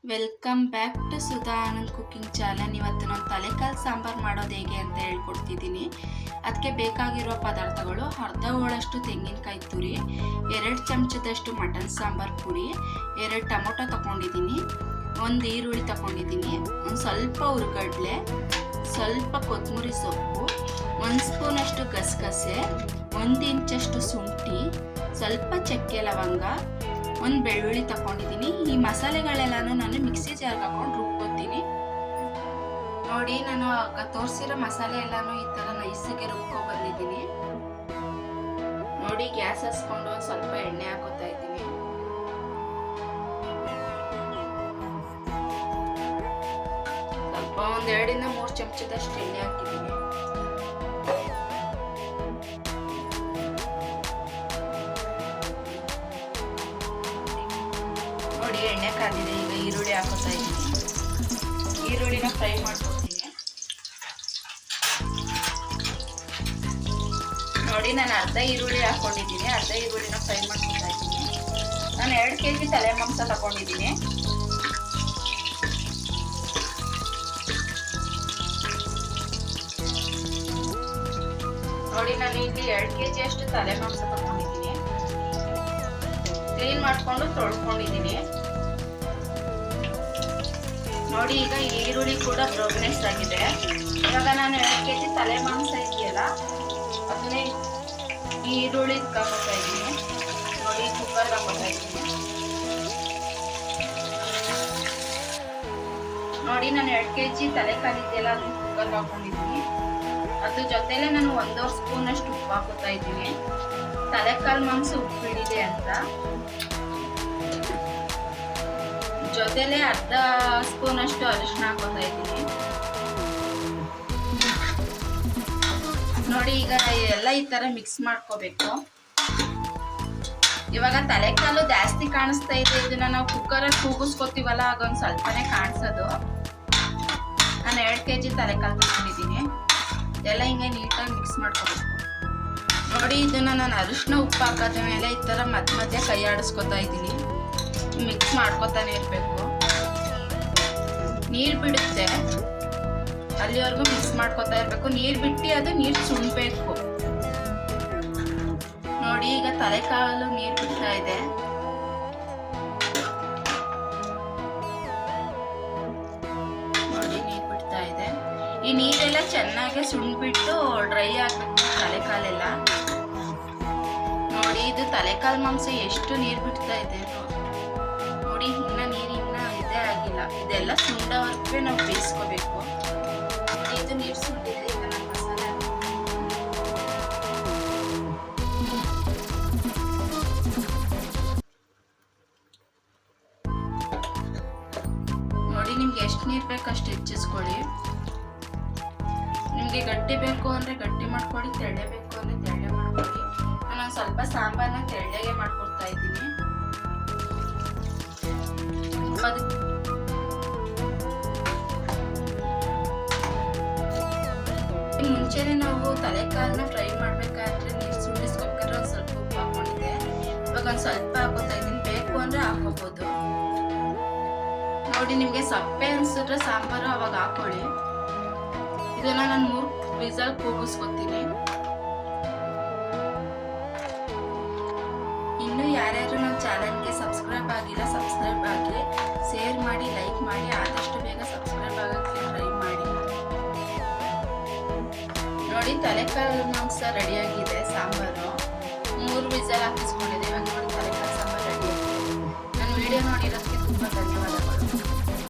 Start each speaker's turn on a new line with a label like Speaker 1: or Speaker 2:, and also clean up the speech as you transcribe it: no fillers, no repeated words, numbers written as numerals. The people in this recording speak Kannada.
Speaker 1: Welcome back to Sudha Anand cooking channel. ಇವತ್ತು ನಾನು ತಲೆಕಾಲು ಸಾಂಬಾರು ಮಾಡೋದು ಹೇಗೆ ಅಂತ ಹೇಳ್ಕೊಡ್ತಿದ್ದೀನಿ. ಅದಕ್ಕೆ ಬೇಕಾಗಿರೋ ಪದಾರ್ಥಗಳು: ಅರ್ಧ ಹೋಳಷ್ಟು ತೆಂಗಿನಕಾಯಿ ತುರಿ, 2 ಚಮಚದಷ್ಟು ಮಟನ್ ಸಾಂಬಾರು ಪುಡಿ, 2 ಟೊಮೊಟೊ ತಗೊಂಡಿದ್ದೀನಿ, 1 ಈರುಳ್ಳಿ ತಗೊಂಡಿದ್ದೀನಿ, ಒಂದು ಸ್ವಲ್ಪ ಹುರ್ಗಡ್ಲೆ, ಸ್ವಲ್ಪ ಕೊತ್ತಂಬರಿ ಸೊಪ್ಪು, 1 ಸ್ಪೂನಷ್ಟು ಗಸಗಸೆ, 1 ಇಂಚಷ್ಟು ಶುಂಠಿ, ಸ್ವಲ್ಪ ಚಕ್ಕೆ ಲವಂಗ, 1 ಬೆಳ್ಳುಳ್ಳಿ ತಗೊಂಡಿದ್ದೀನಿ. ಈ ಮಸಾಲೆಗಳೆಲ್ಲಾನು ನಾನು ಮಿಕ್ಸಿ ಜಾರ್ಗೆ ಹಾಕೊಂಡು ರುಬ್ಕೋತೀನಿ. ನೋಡಿ, ನಾನು ತೋರಿಸಿರೋ ಮಸಾಲೆ ಎಲ್ಲಾನು ಈ ಥರ ನೈಸಿಗೆ ರುಬ್ಕೊ ಬಂದಿದ್ದೀನಿ. ನೋಡಿ, ಗ್ಯಾಸ್ ಹಚ್ಕೊಂಡು ಒಂದು ಸ್ವಲ್ಪ ಎಣ್ಣೆ ಹಾಕೋತಾ ಇದ್ದೀನಿ. ಸ್ವಲ್ಪ 1 2 ಇಂದ 3 ಚಮಚದಷ್ಟು ಎಣ್ಣೆ ಹಾಕಿದ್ದೀನಿ. ನೋಡಿ, ಎಣ್ಣೆ ಕಾದಿದೆ. ಈಗ ಈರುಳ್ಳಿ ಹಾಕೋತಾ ಇದ್ದೀನಿ. ಈರುಳ್ಳಿನ ಫ್ರೈ ಮಾಡ್ಕೊತೀನಿ. ನೋಡಿ, ನಾನು ಅರ್ಧ ಈರುಳ್ಳಿ ಹಾಕೊಂಡಿದ್ದೀನಿ. ಅರ್ಧ ಈರುಳ್ಳಿನ ಫ್ರೈ ಮಾಡ್ಕೊತಾ ಇದ್ದೀನಿ. ನಾನು 2 kg ತಲೆ ಮಾಂಸ ತಗೊಂಡಿದ್ದೀನಿ. ನೋಡಿ, ನಾನು ಇಲ್ಲಿ 2 kg ಅಷ್ಟು ತಲೆ ಮಾಂಸ ತಗೊಂಡಿದ್ದೀನಿ. ಕ್ಲೀನ್ ಮಾಡ್ಕೊಂಡು ತೊಳ್ಕೊಂಡಿದ್ದೀನಿ. ನೋಡಿ, ಈಗ ಈರುಳ್ಳಿ ಕೂಡ ಬ್ರೌನೆಸ್ ಆಗಿದೆ. ಇವಾಗ ನಾನು 2 kg ತಲೆ ಮಾಂಸ ಇದೆಯಲ್ಲ, ಅದನ್ನೇ ಈರುಳ್ಳಿ ಹಾಕೋತಾ ಇದ್ದೀನಿ. ನೋಡಿ, ಕುಕ್ಕರ್ ಹಾಕೋತಾ ಇದ್ದೀನಿ. ನೋಡಿ, ನಾನು 2 kg ತಲೆಕಾಲು ಇದೆಯಲ್ಲ, ಅದನ್ನ ಕುಕ್ಕರ್ ಹಾಕೊಂಡಿದ್ದೀನಿ. ಅದ್ರ ಜೊತೆಲೆ ನಾನು 1.5 ಸ್ಪೂನ್ ಅಷ್ಟು ಉಪ್ಪು ಹಾಕೋತಾ ಇದ್ದೀನಿ. ತಲೆಕಾಲು ಮಾಂಸ ಉಪ್ಪು ಹಿಡಿದೆ ಅಂತ. ಜೊತೆಲೆ ಅರ್ಧ ಸ್ಪೂನ್ ಅಷ್ಟು ಅರಿಶಿನ ಹಾಕೋತಾ ಇದ್ದೀನಿ. ನೋಡಿ, ಈಗ ಎಲ್ಲ ಈ ತರ ಮಿಕ್ಸ್ ಮಾಡ್ಕೋಬೇಕು. ಇವಾಗ ತಲೆಕಾಲು ಜಾಸ್ತಿ ಕಾಣಿಸ್ತಾ ಇದೆ. ಇದನ್ನ ನಾವು ಕುಕ್ಕರಲ್ಲಿ ಕೂಗಿಸ್ಕೊತೀವಲ್ಲ, ಆಗೊಂದು ಸ್ವಲ್ಪನೇ ಕಾಣಿಸೋದು. ನಾನು 2 kg ತಲೆಕಾಲು ತಗೊಂಡಿದ್ದೀನಿ. ಎಲ್ಲ ಹಿಂಗೆ ನೀಟಾಗಿ ಮಿಕ್ಸ್ ಮಾಡ್ಕೋಬೇಕು. ನೋಡಿ, ಇದನ್ನ ನಾನು ಅರಿಶಿನ ಉಪ್ಪು ಹಾಕೋದ ಮೇಲೆ ಈ ತರ ಮಧ್ಯೆ ಕೈ ಆಡಿಸ್ಕೊತಾ ಇದ್ದೀನಿ. ಮಿಕ್ಸ್ ಮಾಡ್ಕೊತಾನೆ ಇರಬೇಕು. ನೀರು ಬಿಡುತ್ತೆ, ಅಲ್ಲಿವರೆಗೂ ಮಿಕ್ಸ್ ಮಾಡ್ಕೊತಾ ಇರಬೇಕು. ನೀರು ಬಿಟ್ಟು ಅದು ನೀರು ಸುಣ್ಬೇಕು. ನೋಡಿ, ಈಗ ತಲೆಕಾಲು ನೀರು ಬಿಡ್ತಾ ಇದೆ. ನೋಡಿ, ನೀರು ಬಿಡ್ತಾ ಇದೆ. ಈ ನೀರೆಲ್ಲ ಚೆನ್ನಾಗಿ ಸುಣ್ಬಿಟ್ಟು ಡ್ರೈ ಆಗ್ಬೇಕು ತಲೆಕಾಲೆಲ್ಲ. ನೋಡಿ, ಇದು ತಲೆಕಾಲು ಮಾಂಸ ಎಷ್ಟು ನೀರು ಬಿಡ್ತಾ ಇದೆ ನೋಡಿ. ಇನ್ನ ನೀರು ಇದೇ ಆಗಿಲ್ಲ. ಇದೆಲ್ಲ ಸುಂಡವರೆಗೆ ನಾವು ಬೇಯಿಸ್ಕೋಬೇಕು. ಇದು ನೀರು ಸುಂಡಿದೆ. ಈಗ ನಾನು ಮಸಾಲೆ ನೋಡಿ, ನಿಮ್ಗೆ ಎಷ್ಟು ನೀರು ಬೇಕು ಅಷ್ಟು ಹೆಚ್ಚಿಸ್ಕೊಳ್ಳಿ. ನಿಮಗೆ ಗಟ್ಟಿ ಬೇಕು ಅಂದರೆ ಗಟ್ಟಿ ಮಾಡ್ಕೊಳ್ಳಿ, ತೆಳ್ಳೆ ಬೇಕು ಅಂದರೆ ತೆಳ್ಳೆ ಮಾಡ್ಕೊಳ್ಳಿ. ನಾನು ಸ್ವಲ್ಪ ಸಾಂಬಾರನ್ನ ತೆಳ್ಳೆಗೆ ಮಾಡ್ಕೊಡ್ತಾ ಇದ್ದೀನಿ. ಮುಂಚೆನೆ ನಾವು ತಲೆಕಾಲನ್ನ ಫ್ರೈ ಮಾಡ್ಬೇಕಾದ್ರೆ ನೀರು ಸುಂಡಿಸ್ಬೇಕಾದ್ರೆ ಒಂದು ಸ್ವಲ್ಪ ಉಪ್ಪು ಹಾಕೊಂಡಿದ್ದೆ. ಇವಾಗ ಒಂದು ಸ್ವಲ್ಪ ಹಾಕೋತಾ ಇದ್ದೀನಿ. ಬೇಕು ಅಂದರೆ ಹಾಕೋಬಹುದು. ನೋಡಿ, ನಿಮಗೆ ಸಪ್ಪೆ ಅನ್ಸಿದ್ರೆ ಸಾಂಬಾರು ಅವಾಗ ಹಾಕೊಳ್ಳಿ. ಇದನ್ನ ನಾನು 3 ವಿಸಲ್ ಕೂಗಿಸ್ಕೊತೀನಿ. ಇನ್ನು ಯಾರ್ಯಾರು ನನ್ನ ಚಾನಲ್ಗೆ ಸಬ್ಸ್ಕ್ರೈಬ್ ಆಗಿಲ್ಲ, ಸಬ್ಸ್ಕ್ರೈಬ್ ಆಗಿ, ಶೇರ್ ಮಾಡಿ, ಲೈಕ್ ಮಾಡಿ. ಆದಷ್ಟು ಬೇಗ ಸಬ್ಸ್ಕ್ರೈಬ್ ಆಗೋಕ್ಕೆ ಟ್ರೈ ಮಾಡಿ. ನೋಡಿ, ತಲೆಕಾಲು ಮಾಂಸ ರೆಡಿಯಾಗಿದೆ. ಸಾಂಬಾರು 3 ವಿಸಲ್ ಹಾಕಿಸ್ಕೊಂಡಿದೆ. ಇವಾಗ ನೋಡಿ, ತಲೆಕಾಲು ಸಾಂಬಾರು ರೆಡಿಯಾಗಿದೆ. ನಾನು ವಿಡಿಯೋ ನೋಡಿರೋದಕ್ಕೆ